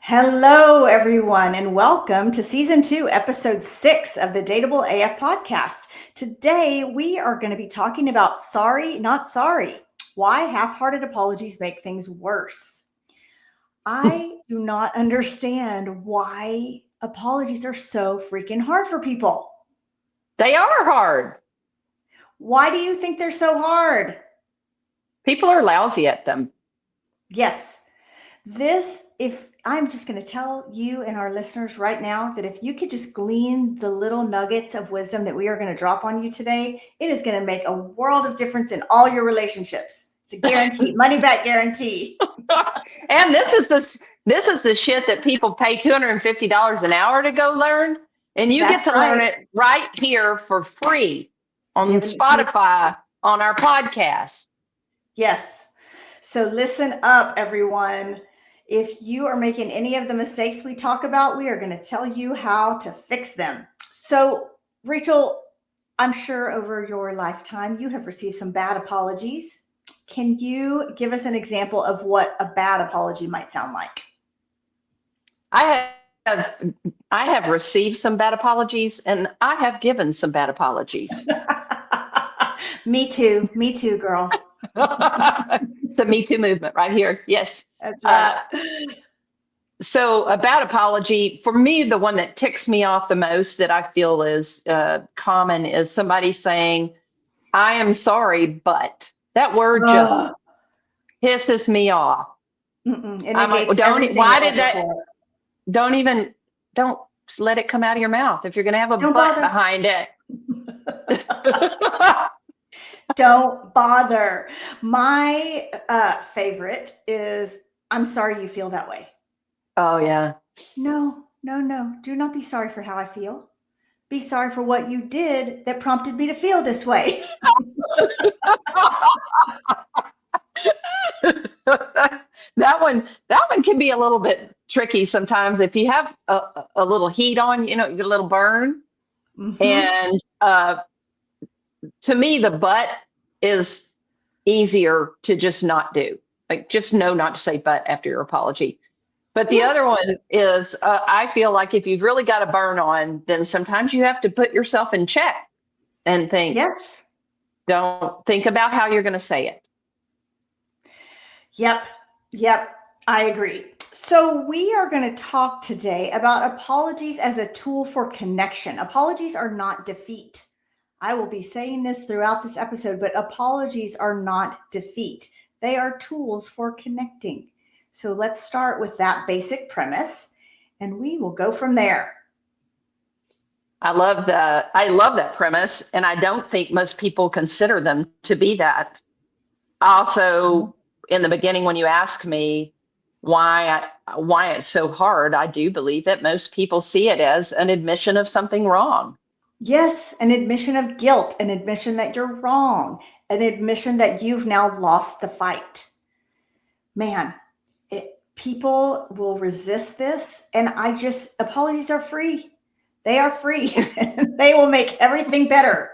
Hello, everyone, and welcome to Season 2, Episode 6 of the Dateable AF podcast. Today, we are going to be talking about Sorry Not Sorry, why half-hearted apologies make things worse. I do not understand why apologies are so freaking hard for people. They are hard. Why do you think they're so hard? People are lousy at them. Yes. If I'm just going to tell you and our listeners right now that if you could just glean the little nuggets of wisdom that we are going to drop on you today, it is going to make a world of difference in all your relationships. It's a guarantee, money back guarantee. And this is the shit that people pay $250 an hour to go learn, and you That's get to learn right. it right here for free on Giving it to you. Spotify on our podcast. Yes. So listen up, everyone. If you are making any of the mistakes we talk about, we are going to tell you how to fix them. So, Rachel, I'm sure over your lifetime, you have received some bad apologies. Can you give us an example of what a bad apology might sound like? I have received some bad apologies, and I have given some bad apologies. Me too, girl. It's a Me Too movement right here. Yes. That's right. So a bad apology, for me, the one that ticks me off the most that I feel is common is somebody saying, I am sorry, but that word just pisses me off. I'm like, don't let it come out of your mouth if you're going to have a Don't but bother. behind it. Don't bother. My favorite is, I'm sorry you feel that way. Oh, yeah. No. Do not be sorry for how I feel. Be sorry for what you did that prompted me to feel this way. That one can be a little bit tricky sometimes if you have a little heat on, you get a little burn. Mm-hmm. And to me, the but is easier to just not do. Like, just know not to say but after your apology. But the other one is, I feel like if you've really got a burn on, then sometimes you have to put yourself in check and think. Yes. Don't think about how you're going to say it. Yep. I agree. So we are going to talk today about apologies as a tool for connection. Apologies are not defeat. I will be saying this throughout this episode, but apologies are not defeat. They are tools for connecting. So let's start with that basic premise, and we will go from there. I love that premise, and I don't think most people consider them to be that. Also, in the beginning, when you ask me why it's so hard, I do believe that most people see it as an admission of something wrong. Yes, an admission of guilt, an admission that you're wrong, an admission that you've now lost the fight. Man, people will resist this, and apologies are free. They are free. They will make everything better.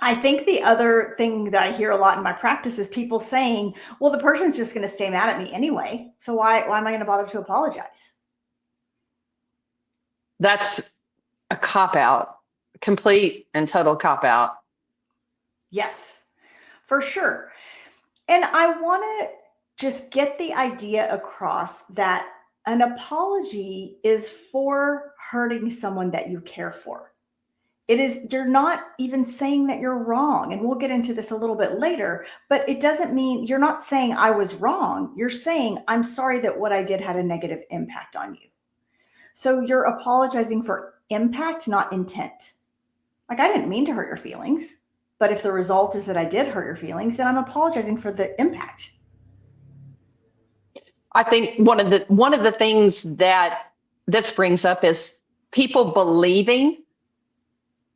I think the other thing that I hear a lot in my practice is people saying, well, the person's just going to stay mad at me anyway. So why am I going to bother to apologize? That's a cop-out, complete and total cop-out. Yes, for sure. And I want to just get the idea across that an apology is for hurting someone that you care for. You're not even saying that you're wrong. And we'll get into this a little bit later, but it doesn't mean you're not saying I was wrong. You're saying, I'm sorry that what I did had a negative impact on you. So you're apologizing for impact, not intent. Like, I didn't mean to hurt your feelings, but if the result is that I did hurt your feelings, then I'm apologizing for the impact. I think one of the things that this brings up is people believing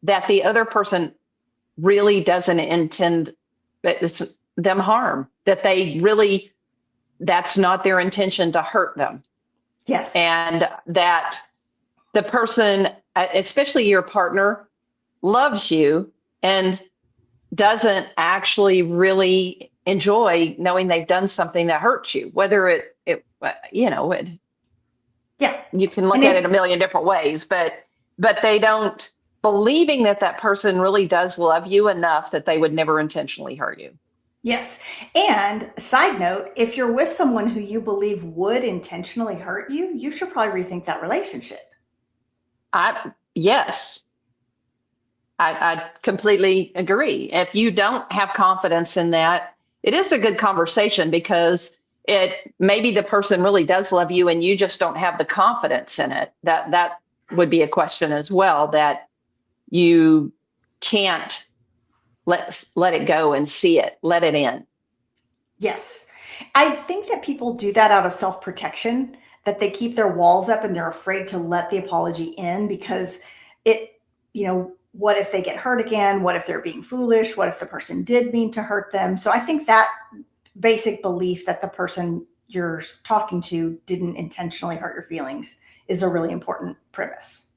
that the other person really doesn't intend them harm, that that's not their intention to hurt them. Yes. And that the person, especially your partner, loves you and doesn't actually really enjoy knowing they've done something that hurts you, whether Yeah. you can look And at it a if, million different ways, but they don't believing that that person really does love you enough that they would never intentionally hurt you. yes. And side note, if you're with someone who you believe would intentionally hurt you, you should probably rethink that relationship. Yes, I completely agree. If you don't have confidence in that, it is a good conversation because it maybe the person really does love you and you just don't have the confidence in it. That would be a question as well, that you can't let it go and see it, let it in. Yes. I think that people do that out of self-protection, that they keep their walls up and they're afraid to let the apology in because it, what if they get hurt again? What if they're being foolish? What if the person did mean to hurt them? So I think that basic belief that the person you're talking to didn't intentionally hurt your feelings is a really important premise.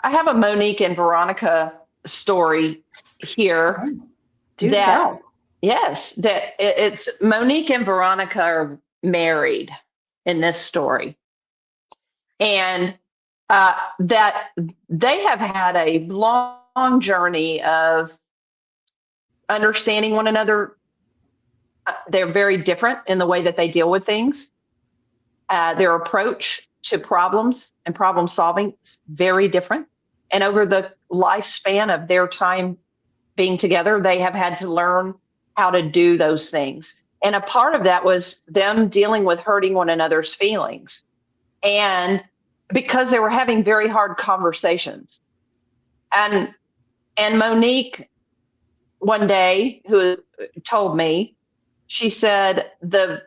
I have a Monique and Veronica story here Oh, do that, tell. yes, that it's Monique and Veronica are married in this story. And that they have had a long journey of understanding one another. They're very different in the way that they deal with things. Their approach to problems and problem solving is very different. And over the lifespan of their time being together, they have had to learn how to do those things. And a part of that was them dealing with hurting one another's feelings. And because they were having very hard conversations. And Monique one day, who told me, she said the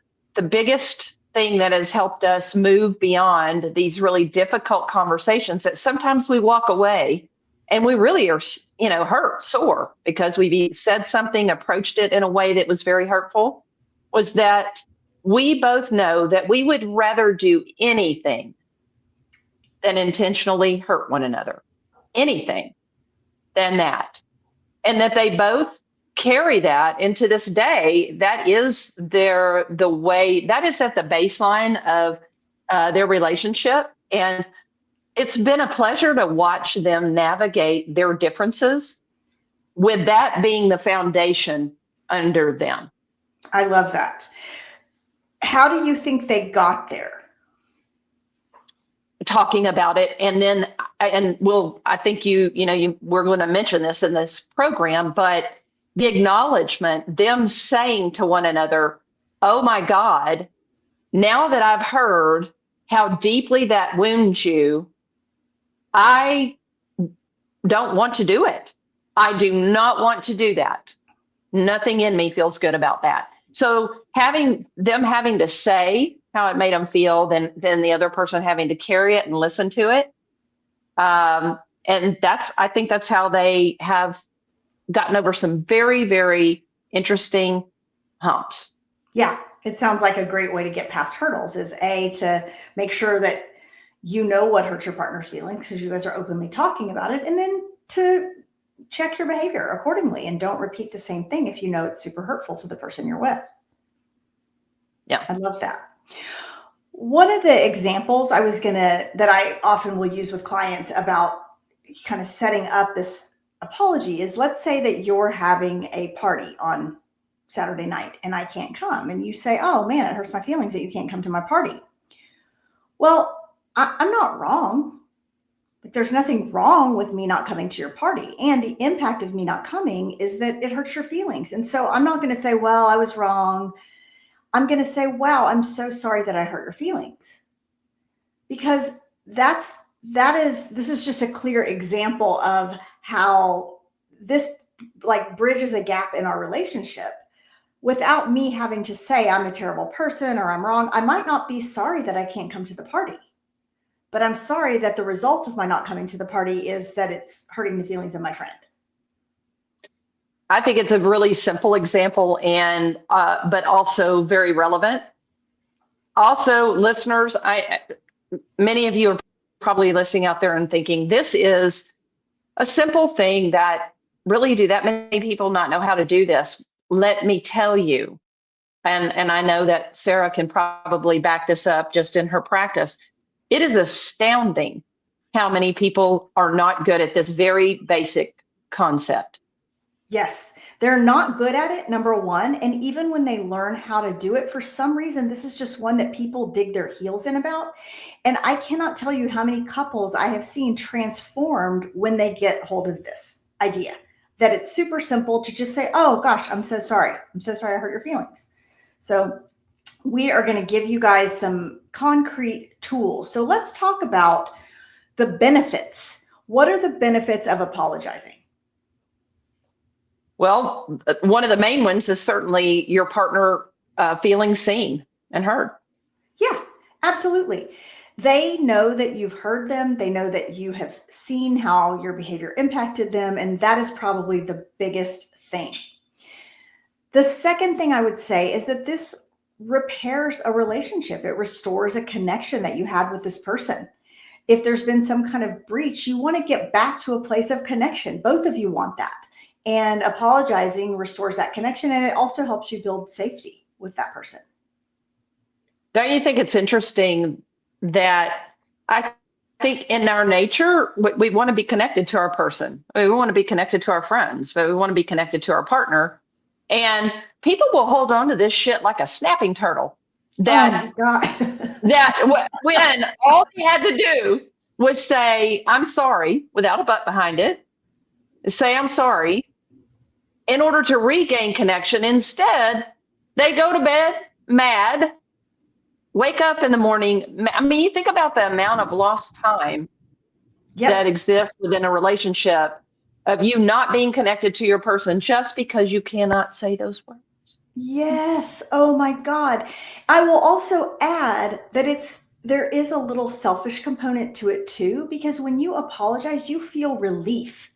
biggest thing that has helped us move beyond these really difficult conversations, that sometimes we walk away and we really are, hurt, sore, because we said something, approached it in a way that was very hurtful, was that we both know that we would rather do anything than intentionally hurt one another. Anything than that. And that they both carry that into this day. That is the way, that is at the baseline of their relationship. And it's been a pleasure to watch them navigate their differences with that being the foundation under them. I love that. How do you think they got there? Talking about it, and then I think we're going to mention this in this program, but the acknowledgement, them saying to one another, oh my God, now that I've heard how deeply that wounds you, I don't want to do it. I do not want to do that. Nothing in me feels good about that. So having to say how it made them feel, then the other person having to carry it and listen to it. And I think that's how they have gotten over some very, very interesting humps. Yeah, it sounds like a great way to get past hurdles is to make sure that you know what hurts your partner's feelings because you guys are openly talking about it, and then to check your behavior accordingly and don't repeat the same thing if you know it's super hurtful to the person you're with. Yeah. I love that. One of the examples that I often will use with clients about kind of setting up this apology is, let's say that you're having a party on Saturday night and I can't come, and you say, oh man, it hurts my feelings that you can't come to my party. Well, I'm not wrong. There's nothing wrong with me not coming to your party. And the impact of me not coming is that it hurts your feelings. And so I'm not going to say, well, I was wrong. I'm going to say, wow, I'm so sorry that I hurt your feelings. Because this is just a clear example of how this bridges a gap in our relationship. Without me having to say I'm a terrible person or I'm wrong, I might not be sorry that I can't come to the party. But I'm sorry that the result of my not coming to the party is that it's hurting the feelings of my friend. I think it's a really simple example, and but also very relevant. Also, listeners, many of you are probably listening out there and thinking, this is a simple thing that really do that many people not know how to do this. let me tell you, and I know that Sarah can probably back this up just in her practice, it is astounding how many people are not good at this very basic concept. Yes, they're not good at it, number one. And even when they learn how to do it, for some reason, this is just one that people dig their heels in about. And I cannot tell you how many couples I have seen transformed when they get hold of this idea that it's super simple to just say, oh gosh, I'm so sorry. I'm so sorry I hurt your feelings. So we are going to give you guys some concrete tools. So let's talk about the benefits. What are the benefits of apologizing? Well, one of the main ones is certainly your partner feeling seen and heard. Yeah, absolutely. They know that you've heard them. They know that you have seen how your behavior impacted them. And that is probably the biggest thing. The second thing I would say is that this repairs a relationship. It restores a connection that you had with this person. If there's been some kind of breach, you want to get back to a place of connection. Both of you want that. And apologizing restores that connection. And it also helps you build safety with that person. Don't you think it's interesting that I think in our nature, we want to be connected to our person. We want to be connected to our friends, but we want to be connected to our partner. And people will hold on to this shit like a snapping turtle. That, oh my God. that when all they had to do was say, I'm sorry, without a but behind it, say, I'm sorry, in order to regain connection. Instead, they go to bed mad, wake up in the morning. I mean, you think about the amount of lost time that exists within a relationship of you not being connected to your person just because you cannot say those words. Yes. Oh my God. I will also add that there is a little selfish component to it too, because when you apologize, you feel relief.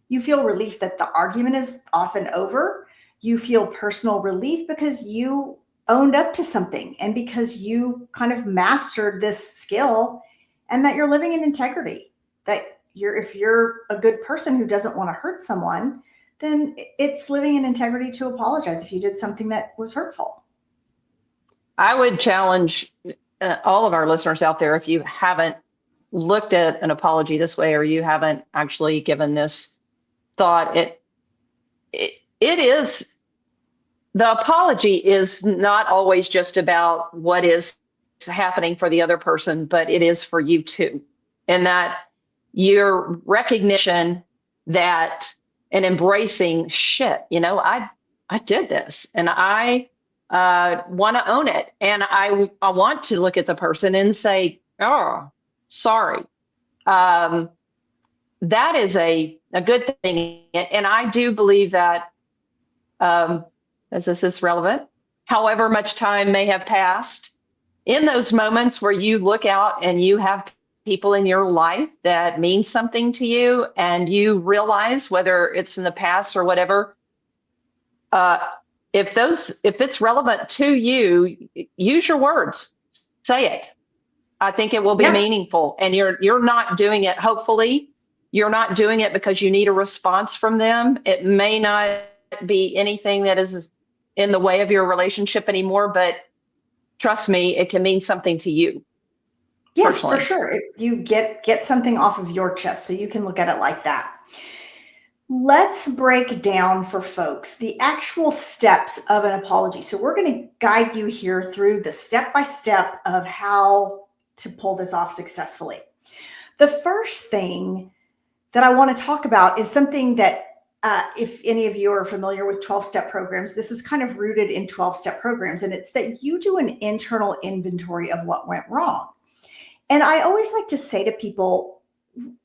You feel relief that the argument is often over. You feel personal relief because you owned up to something and because you kind of mastered this skill and that you're living in integrity. That if you're a good person who doesn't want to hurt someone, then it's living in integrity to apologize if you did something that was hurtful. I would challenge all of our listeners out there, if you haven't looked at an apology this way, or you haven't actually given this thought, it is, the apology is not always just about what is happening for the other person, but it is for you too. And that your recognition that and embracing shit, I did this and I want to own it. And I want to look at the person and say, oh, sorry. That is a good thing. And I do believe that, as this is relevant, however much time may have passed, in those moments where you look out and you have people in your life that mean something to you and you realize, whether it's in the past or whatever, if it's relevant to you, use your words, say it. I think it will be meaningful. And you're not doing it, hopefully, you're not doing it because you need a response from them. It may not be anything that is in the way of your relationship anymore, but trust me, it can mean something to you. Yeah, personally. for sure. You get something off of your chest, so you can look at it like that. Let's break down for folks the actual steps of an apology. So we're going to guide you here through the step-by-step of how to pull this off successfully. The first thing that I want to talk about is something that if any of you are familiar with 12-step programs, this is kind of rooted in 12-step programs, and it's that you do an internal inventory of what went wrong. And I always like to say to people,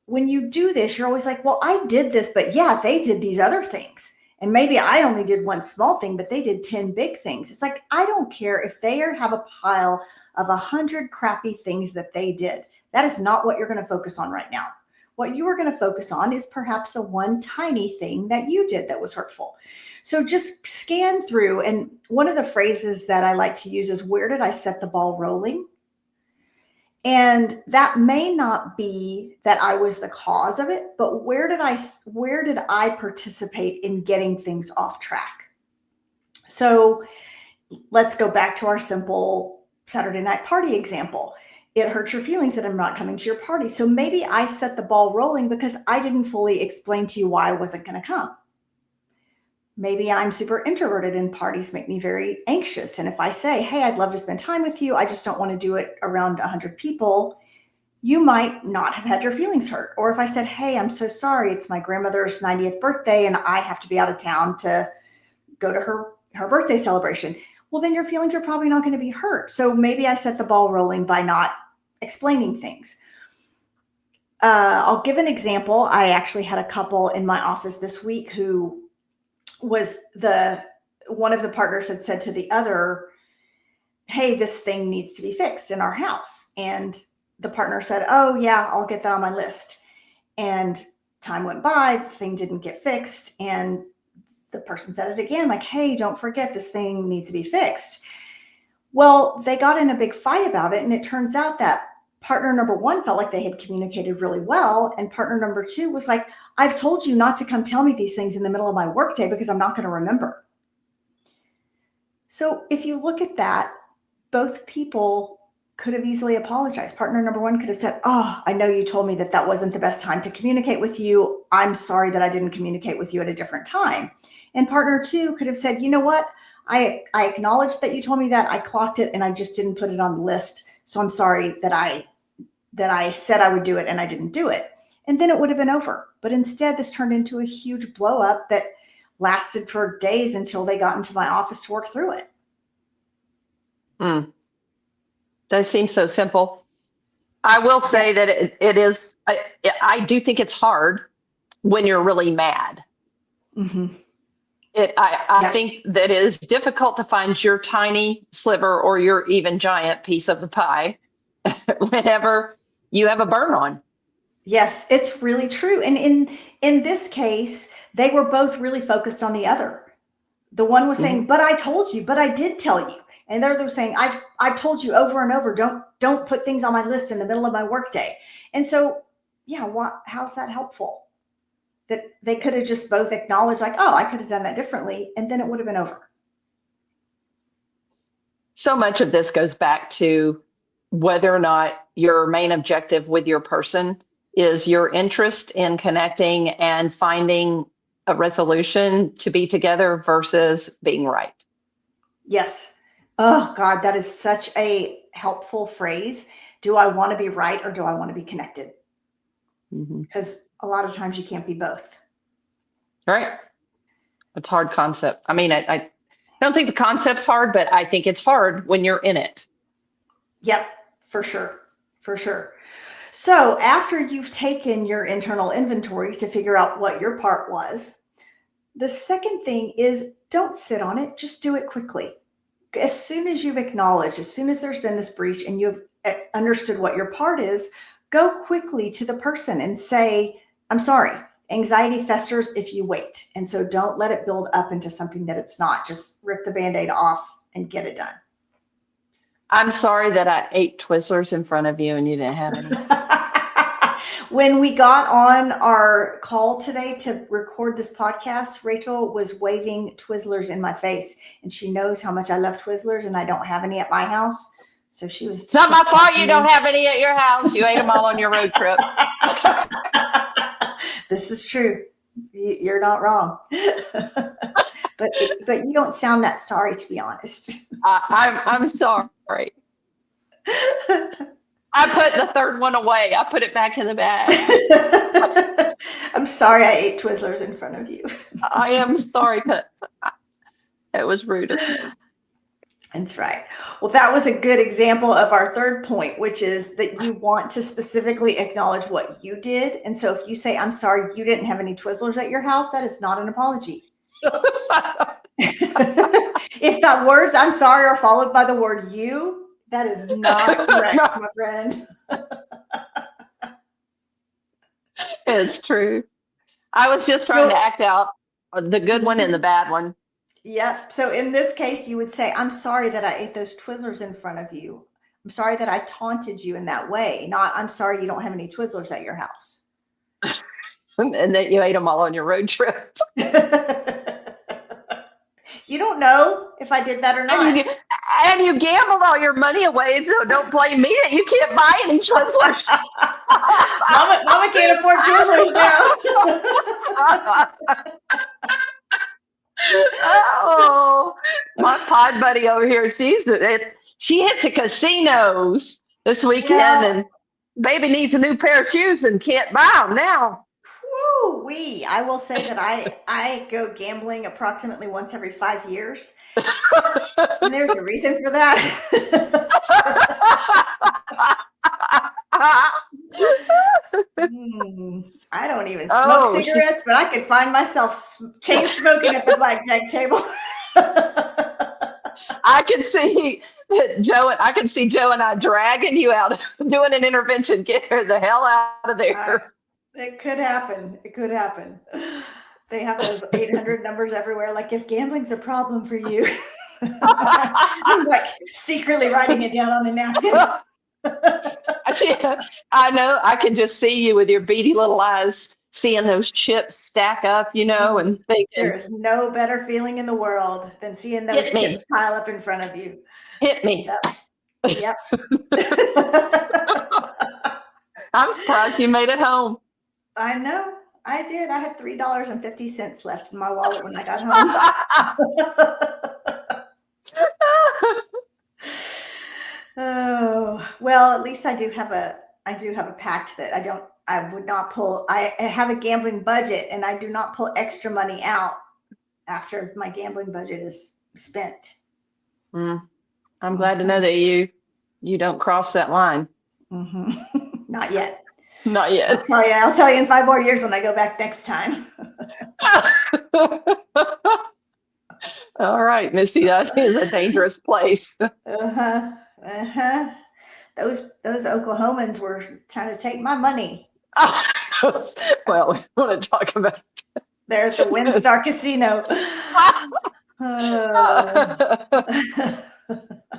when you do this, you're always like, well, I did this, but yeah, they did these other things. And maybe I only did one small thing, but they did 10 big things. It's like, I don't care if they have a pile of 100 crappy things that they did. That is not what you're going to focus on right now. What you are going to focus on is perhaps the one tiny thing that you did that was hurtful. So just scan through. And one of the phrases that I like to use is, where did I set the ball rolling? And that may not be that I was the cause of it, but where did I participate in getting things off track? So let's go back to our simple Saturday night party example. It hurts your feelings that I'm not coming to your party. So maybe I set the ball rolling because I didn't fully explain to you why I wasn't going to come. Maybe I'm super introverted and parties make me very anxious. And if I say, hey, I'd love to spend time with you, I just don't want to do it around 100 people, you might not have had your feelings hurt. Or if I said, hey, I'm so sorry, it's my grandmother's 90th birthday and I have to be out of town to go to her birthday celebration. Well, then your feelings are probably not going to be hurt. So maybe I set the ball rolling by not explaining things. I'll give an example. I actually had a couple in my office this week who was one of the partners had said to the other, hey, this thing needs to be fixed in our house. And the partner said, oh yeah, I'll get that on my list. And time went by, the thing didn't get fixed. And the person said it again, like, hey, don't forget this thing needs to be fixed. Well, they got in a big fight about it. And it turns out that partner number one felt like they had communicated really well. And partner number two was like, I've told you not to come tell me these things in the middle of my workday because I'm not going to remember. So if you look at that, both people could have easily apologized. Partner number one could have said, oh, I know you told me that wasn't the best time to communicate with you. I'm sorry that I didn't communicate with you at a different time. And partner two could have said, you know what? I acknowledged that you told me that. I clocked it and I just didn't put it on the list. So I'm sorry that I said I would do it and I didn't do it. And then it would have been over. But instead, this turned into a huge blow up that lasted for days until they got into my office to work through it. That seems so simple. I will say that it is, I do think it's hard when you're really mad. Mm-hmm. I think that it is difficult to find your tiny sliver or your even giant piece of the pie whenever you have a burn on. Yes, it's really true. And in this case, they were both really focused on the other. The one was saying, but I told you, but I did tell you. And they're saying, I've told you over and over, don't put things on my list in the middle of my workday. And so, yeah, how's that helpful? That they could have just both acknowledged, like, oh, I could have done that differently, and then it would have been over. So much of this goes back to whether or not your main objective with your person is your interest in connecting and finding a resolution to be together versus being right. Yes. Oh, God, that is such a helpful phrase. Do I want to be right or do I want to be connected? Because a lot of times you can't be both. Right. It's a hard concept. I mean, I don't think the concept's hard, but I think it's hard when you're in it. Yep, for sure. For sure. So after you've taken your internal inventory to figure out what your part was, the second thing is don't sit on it. Just do it quickly. As soon as you've acknowledged, as soon as there's been this breach and you've understood what your part is, go quickly to the person and say, I'm sorry. Anxiety festers if you wait. And so don't let it build up into something that it's not. Just rip the Band-Aid off and get it done. I'm sorry that I ate Twizzlers in front of you and you didn't have any. When we got on our call today to record this podcast, Rachel was waving Twizzlers in my face, and she knows how much I love Twizzlers, and I don't have any at my house. So she was. It's not my fault you don't have any at your house. You ate them all on your road trip. This is true. You're not wrong. but you don't sound that sorry, to be honest. I'm sorry. I put the third one away. I put it back in the bag. I'm sorry I ate Twizzlers in front of you. I am sorry, but it was rude of me. That's right. Well, that was a good example of our third point, which is that you want to specifically acknowledge what you did. And so if you say, I'm sorry, you didn't have any Twizzlers at your house, that is not an apology. If the words I'm sorry are followed by the word you, that is not correct, my friend. It's true. I was just trying to act out the good one and the bad one. Yep. So in this case, you would say, I'm sorry that I ate those Twizzlers in front of you. I'm sorry that I taunted you in that way. Not, I'm sorry you don't have any Twizzlers at your house. And that you ate them all on your road trip. You don't know if I did that or And not. you gambled all your money away, so don't blame me that you can't buy any Twizzlers. Mama can't afford Twizzlers now. Oh, my pod buddy over here, she hit the casinos this weekend, Well, and baby needs a new pair of shoes and can't buy them now. woo-wee. I will say that I go gambling approximately once every 5 years, and there's a reason for that. I don't even smoke cigarettes, but I could find myself chain smoking at the blackjack table. I can see Joe. I can see Joe and I dragging you out, doing an intervention. Get her the hell out of there. It could happen. It could happen. They have those 800 numbers everywhere. Like, if gambling's a problem for you, I'm like secretly writing it down on a napkin. I know. I can just see you with your beady little eyes, seeing those chips stack up, and thinking, there's no better feeling in the world than seeing those chips pile up in front of you. Hit me. Yep. I'm surprised you made it home. I know. I did. I had $3.50 left in my wallet when I got home. Oh, well, at least I do have a pact that I would not pull. I have a gambling budget, and I do not pull extra money out after my gambling budget is spent. I'm glad to know that you don't cross that line. Not yet. Not yet. I'll tell you in 5 more years when I go back next time. All right, Missy, that is a dangerous place. Those Oklahomans were trying to take my money. Well, we want to talk about it. They're at the WinStar Casino.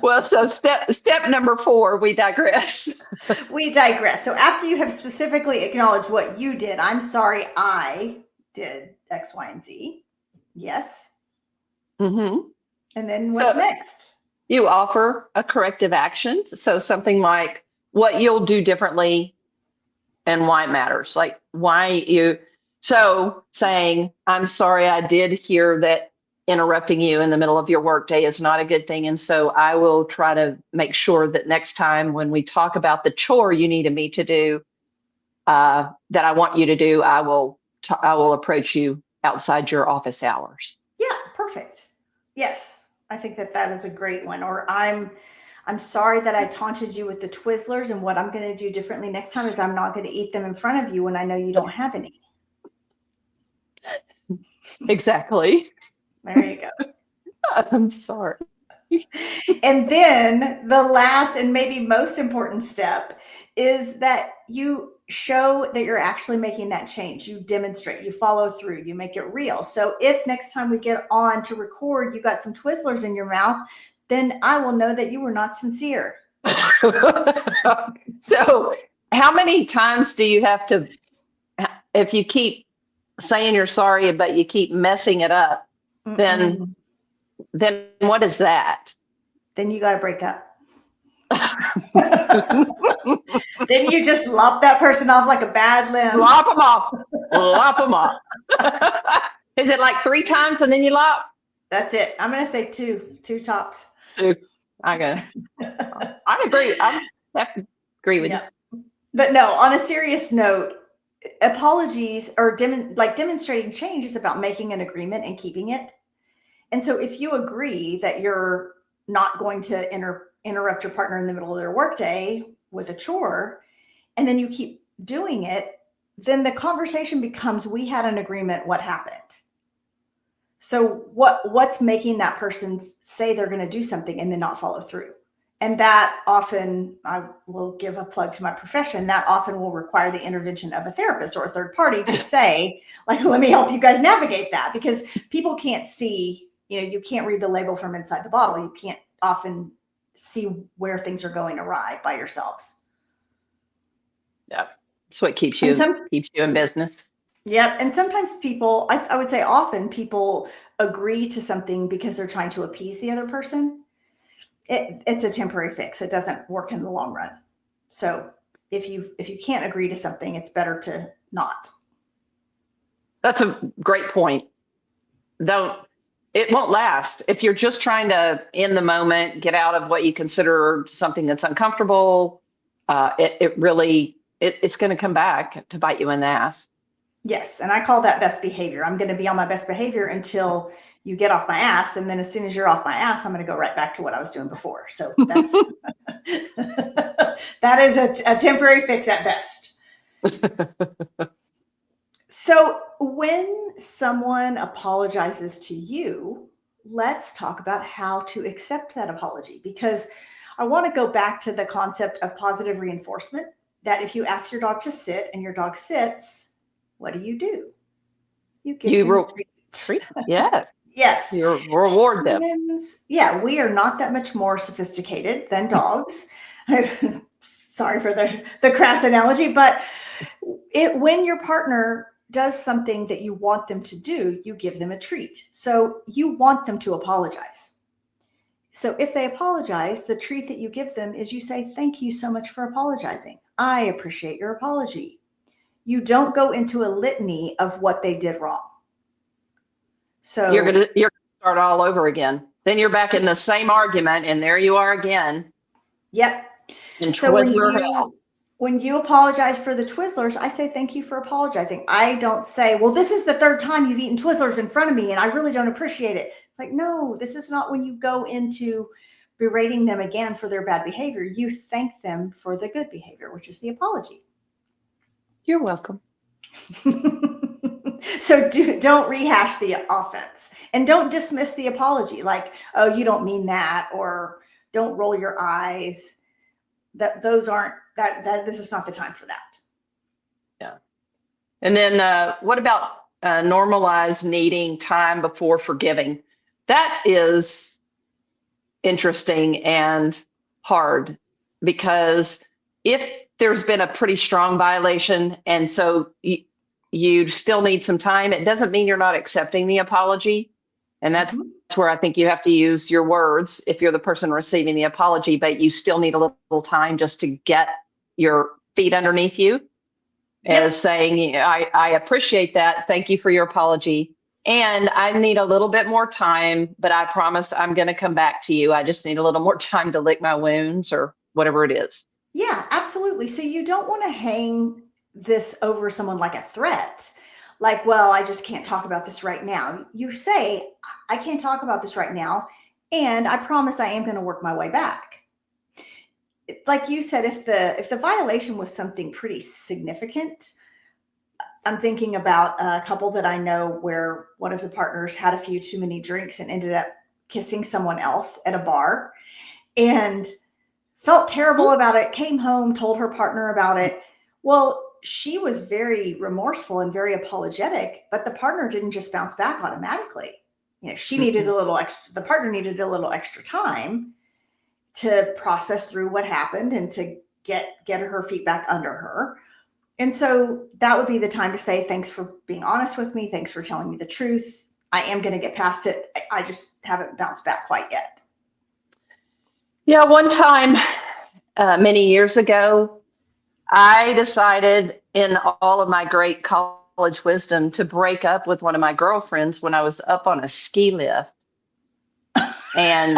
Well, so step number 4, we digress. We digress. So after you have specifically acknowledged what you did, I'm sorry I did X, Y, and Z. Yes. Mm-hmm. And then what's next? You offer a corrective action. So something like what you'll do differently and why it matters. Like so saying, I'm sorry, I did hear that interrupting you in the middle of your workday is not a good thing. And so I will try to make sure that next time when we talk about the chore you needed me to do, that I want you to do, I will approach you outside your office hours. Yeah, perfect. Yes, I think that is a great one. Or I'm sorry that I taunted you with the Twizzlers, and what I'm going to do differently next time is I'm not going to eat them in front of you when I know you don't have any. Exactly. There you go. I'm sorry. And then the last and maybe most important step is that you show that you're actually making that change. You demonstrate, you follow through, you make it real. So if next time we get on to record, you got some Twizzlers in your mouth, then I will know that you were not sincere. So how many times do you have to, if you keep saying you're sorry, but you keep messing it up, then what is that? Then you got to break up. Then you just lop that person off like a bad limb. Lop them off. Lop them off. Is it like 3 times and then you lop? That's it. I'm going to say 2 tops. 2. I agree. I have to agree with you. But no, on a serious note, apologies or demonstrating change is about making an agreement and keeping it. And so if you agree that you're not going to interrupt your partner in the middle of their workday with a chore, and then you keep doing it, then the conversation becomes, we had an agreement, what happened? So what's making that person say they're going to do something and then not follow through? And that often, I will give a plug to my profession, that often will require the intervention of a therapist or a third party to say, like, let me help you guys navigate that, because people can't see, you can't read the label from inside the bottle. You can't often see where things are going awry by yourselves. Yeah, that's what keeps you in business. Yep. And sometimes people, I would say often people agree to something because they're trying to appease the other person, it's a temporary fix. It doesn't work in the long run. So if you can't agree to something, it's better to not. That's a great point. It won't last. If you're just trying to, in the moment, get out of what you consider something that's uncomfortable, it's going to come back to bite you in the ass. Yes. And I call that best behavior. I'm going to be on my best behavior until you get off my ass. And then as soon as you're off my ass, I'm going to go right back to what I was doing before. So that's, that is a temporary fix at best. So when someone apologizes to you, let's talk about how to accept that apology, because I want to go back to the concept of positive reinforcement, that if you ask your dog to sit and your dog sits, what do? You give them a treat. Yeah. Yes. You reward them. Yeah, we are not that much more sophisticated than dogs. Sorry for the crass analogy, but when your partner does something that you want them to do, you give them a treat. So you want them to apologize. So if they apologize, the treat that you give them is you say, thank you so much for apologizing. I appreciate your apology. You don't go into a litany of what they did wrong. So you're gonna start all over again. Then you're back in the same argument, and there you are again. Yep. And so when you apologize for the Twizzlers, I say, thank you for apologizing. I don't say, well, this is the third time you've eaten Twizzlers in front of me and I really don't appreciate it. It's like, no, this is not when you go into berating them again for their bad behavior. You thank them for the good behavior, which is the apology. You're welcome. So don't rehash the offense and don't dismiss the apology. Like, oh, you don't mean that, or don't roll your eyes. This is not the time for that. Yeah. And then what about normalize needing time before forgiving? That is interesting and hard, because if there's been a pretty strong violation and so you still need some time, it doesn't mean you're not accepting the apology. And that's where I think you have to use your words if you're the person receiving the apology, but you still need a little time just to get your feet underneath you. Yep. As saying, I appreciate that. Thank you for your apology. And I need a little bit more time, but I promise I'm going to come back to you. I just need a little more time to lick my wounds or whatever it is. Yeah, absolutely. So you don't want to hang this over someone like a threat. Like, well, I just can't talk about this right now. You say, I can't talk about this right now, and I promise I am going to work my way back. Like you said, if the violation was something pretty significant, I'm thinking about a couple that I know where one of the partners had a few too many drinks and ended up kissing someone else at a bar and felt terrible about it, came home, told her partner about it. Well, she was very remorseful and very apologetic, but the partner didn't just bounce back automatically. She needed the partner needed a little extra time to process through what happened and to get her feet back under her. And so that would be the time to say, thanks for being honest with me. Thanks for telling me the truth. I am going to get past it. I just haven't bounced back quite yet. Yeah, one time, many years ago, I decided in all of my great college wisdom to break up with one of my girlfriends when I was up on a ski lift. And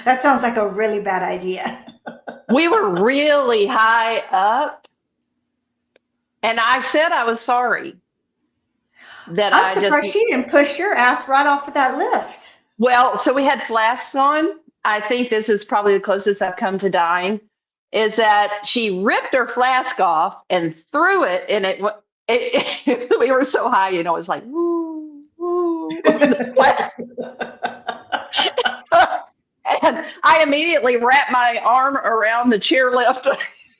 that sounds like a really bad idea. We were really high up, and I said I was sorry. I'm surprised she didn't push your ass right off of that lift. Well, so we had flasks on. I think this is probably the closest I've come to dying, is that she ripped her flask off and threw it, and we were so high, it was like, woo, woo. And I immediately wrapped my arm around the chairlift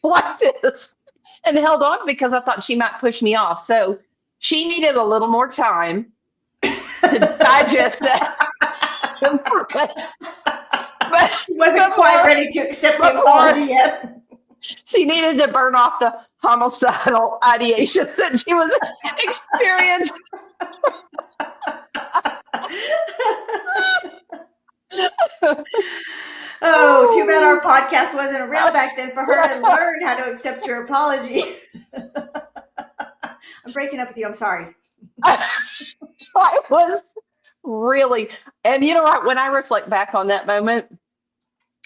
like this and held on because I thought she might push me off. So she needed a little more time to digest that. But she wasn't quite ready to accept the apology yet. She needed to burn off the homicidal ideation that she was experiencing. Oh, too bad our podcast wasn't real back then for her to learn how to accept your apology. I'm breaking up with you. I'm sorry. I was really, and you know what, when I reflect back on that moment,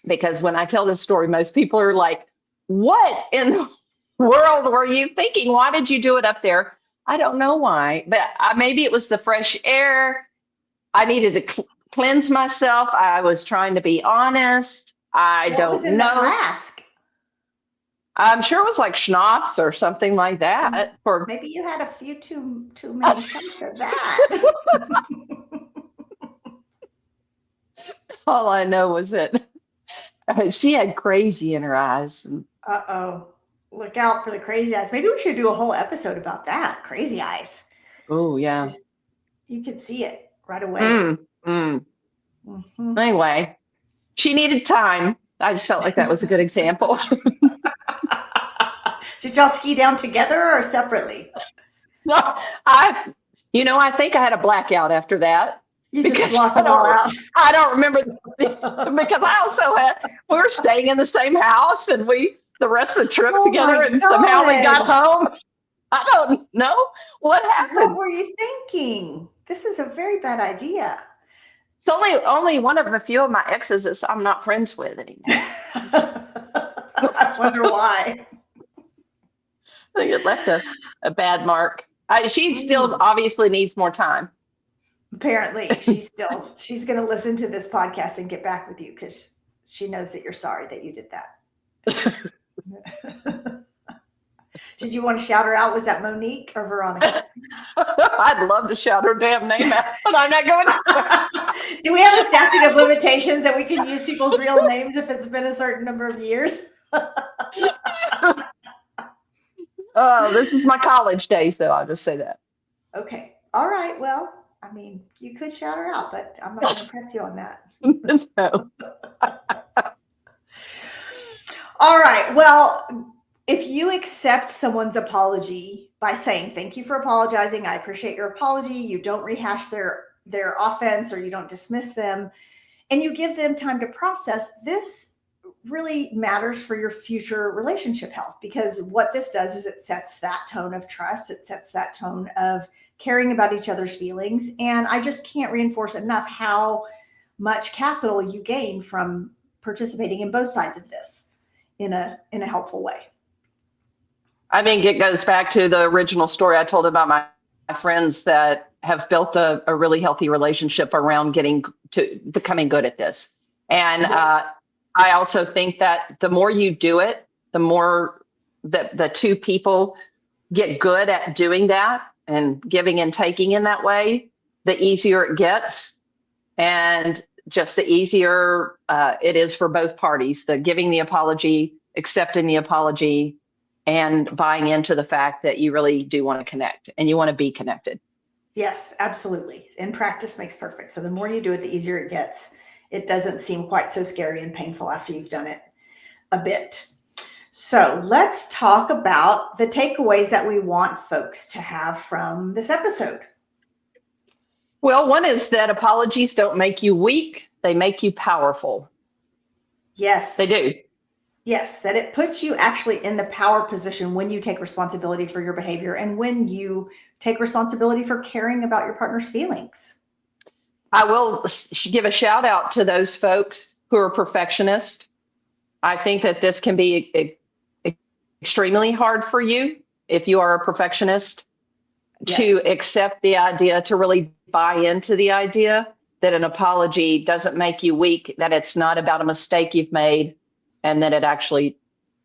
because when I tell this story, most people are like, what in the world were you thinking? Why did you do it up there? I don't know why, but maybe it was the fresh air. I needed to cleanse myself. I was trying to be honest. I What was don't in the know. flask? I'm sure it was like schnapps or something like that. For Maybe you had a few too many shots of that. all I know was that she had crazy in her eyes. Uh-oh. Look out for the crazy eyes. Maybe we should do a whole episode about that. Crazy eyes. Oh yeah. Just, you could see it right away. Mm, mm. Mm-hmm. Anyway, she needed time. I just felt like that was a good example. Did y'all ski down together or separately? No, I think I had a blackout after that You just because blocked it all out. I don't remember because I also we were staying in the same house and the rest of the trip Oh together, my and somehow we got God. home. I don't know what What happened. were you thinking? This is a very bad idea. It's only one of a few of my exes that I'm not friends with anymore. I wonder why. I think it left a bad mark. She still obviously needs more time. Apparently, she's going to listen to this podcast and get back with you because she knows that you're sorry that you did that. Did you want to shout her out? Was that Monique or Veronica? I'd love to shout her damn name out, but I'm not going to. Do we have a statute of limitations that we can use people's real names if it's been a certain number of years? Oh, this is my college days, so I'll just say that. Okay. All right. Well, I mean, you could shout her out, but I'm not going to press you on that. No. All right. Well, if you accept someone's apology by saying, thank you for apologizing, I appreciate your apology, you don't rehash their offense or you don't dismiss them, and you give them time to process, this really matters for your future relationship health, because what this does is it sets that tone of trust. It sets that tone of caring about each other's feelings. And I just can't reinforce enough how much capital you gain from participating in both sides of this in a helpful way. I think it goes back to the original story I told about my friends that have built a really healthy relationship around getting to becoming good at this. And Yes. I also think that the more you do it, the more that the two people get good at doing that and giving and taking in that way, the easier it gets. And just the easier it is for both parties, the giving the apology, accepting the apology, and buying into the fact that you really do want to connect and you want to be connected. Yes, absolutely. And practice makes perfect. So the more you do it, the easier it gets. It doesn't seem quite so scary and painful after you've done it a bit. So let's talk about the takeaways that we want folks to have from this episode. Well, one is that apologies don't make you weak, they make you powerful. Yes. They do. Yes, that it puts you actually in the power position when you take responsibility for your behavior and when you take responsibility for caring about your partner's feelings. I will give a shout out to those folks who are perfectionists. I think that this can be extremely hard for you if you are a perfectionist to accept the idea, to really buy into the idea that an apology doesn't make you weak, that it's not about a mistake you've made, and that it actually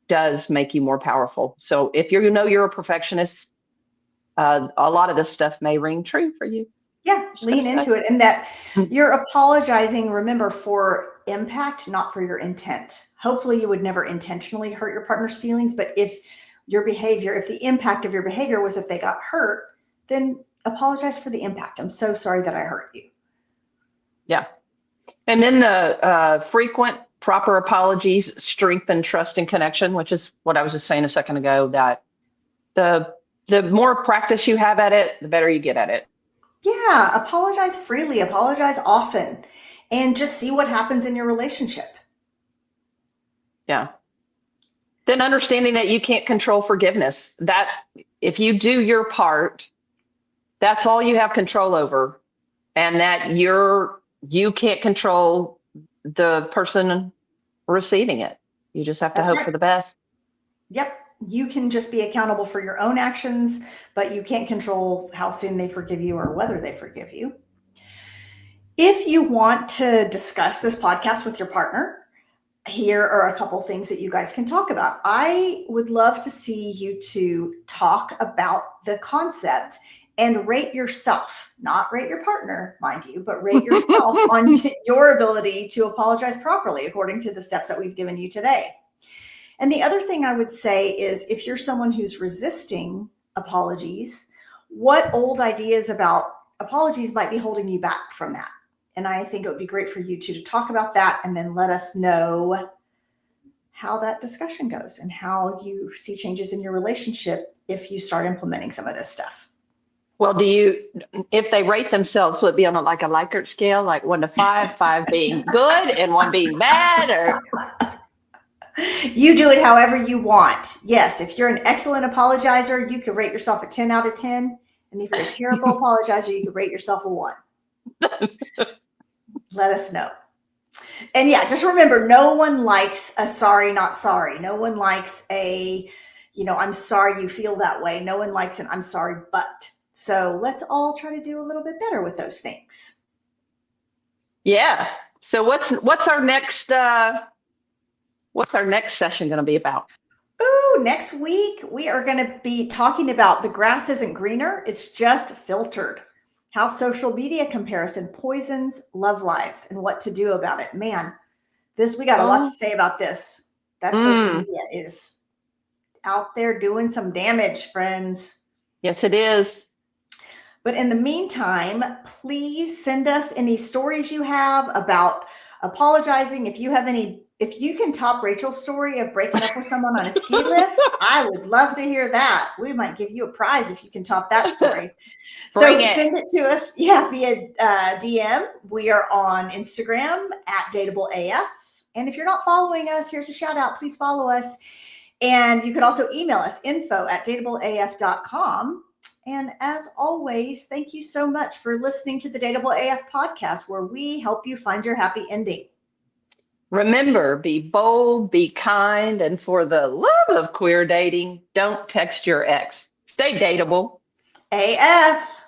does make you more powerful. So if you're a perfectionist, a lot of this stuff may ring true for you. Yeah, lean into it. And that you're apologizing, remember, for impact, not for your intent. Hopefully you would never intentionally hurt your partner's feelings, but if the impact of your behavior was if they got hurt, then apologize for the impact. I'm so sorry that I hurt you. Yeah. And then the frequent proper apologies strengthen trust and connection, which is what I was just saying a second ago, that the more practice you have at it, the better you get at it. Yeah, apologize freely, apologize often. and just see what happens in your relationship. Yeah. Then understanding that you can't control forgiveness, that if you do your part, that's all you have control over, and that you can't control the person receiving it. You just have to That's hope right. for the best. Yep. You can just be accountable for your own actions, but you can't control how soon they forgive you or whether they forgive you. If you want to discuss this podcast with your partner, here are a couple things that you guys can talk about. I would love to see you two talk about the concept and rate yourself, not rate your partner, mind you, but rate yourself on your ability to apologize properly according to the steps that we've given you today. And the other thing I would say is if you're someone who's resisting apologies, what old ideas about apologies might be holding you back from that? And I think it would be great for you two to talk about that and then let us know how that discussion goes and how you see changes in your relationship if you start implementing some of this stuff. Well, if they rate themselves, would it be on like a Likert scale, like 1 to 5, 5 being good and 1 being bad, or? You do it however you want. Yes, if you're an excellent apologizer, you can rate yourself a 10 out of 10. And if you're a terrible apologizer, you can rate yourself a 1. Let us know. And yeah, just remember, no one likes a sorry, not sorry. No one likes I'm sorry you feel that way. No one likes an I'm sorry, but. So let's all try to do a little bit better with those things. Yeah. So what's our next session going to be about? Ooh, next week we are going to be talking about the grass isn't greener, it's just filtered. How social media comparison poisons love lives and what to do about it. Man, we got a lot to say about this. That social media is out there doing some damage, friends. Yes, it is. But in the meantime, please send us any stories you have about apologizing. If you can top Rachel's story of breaking up with someone on a ski lift, I would love to hear that. We might give you a prize if you can top that story. So send it to us, via DM. We are on Instagram at Dateable AF. And if you're not following us, here's a shout out. Please follow us. And you could also email us, info@dateableaf.com. And as always, thank you so much for listening to the Dateable AF podcast, where we help you find your happy ending. Remember, be bold, be kind, and for the love of queer dating, don't text your ex. Stay dateable. AF.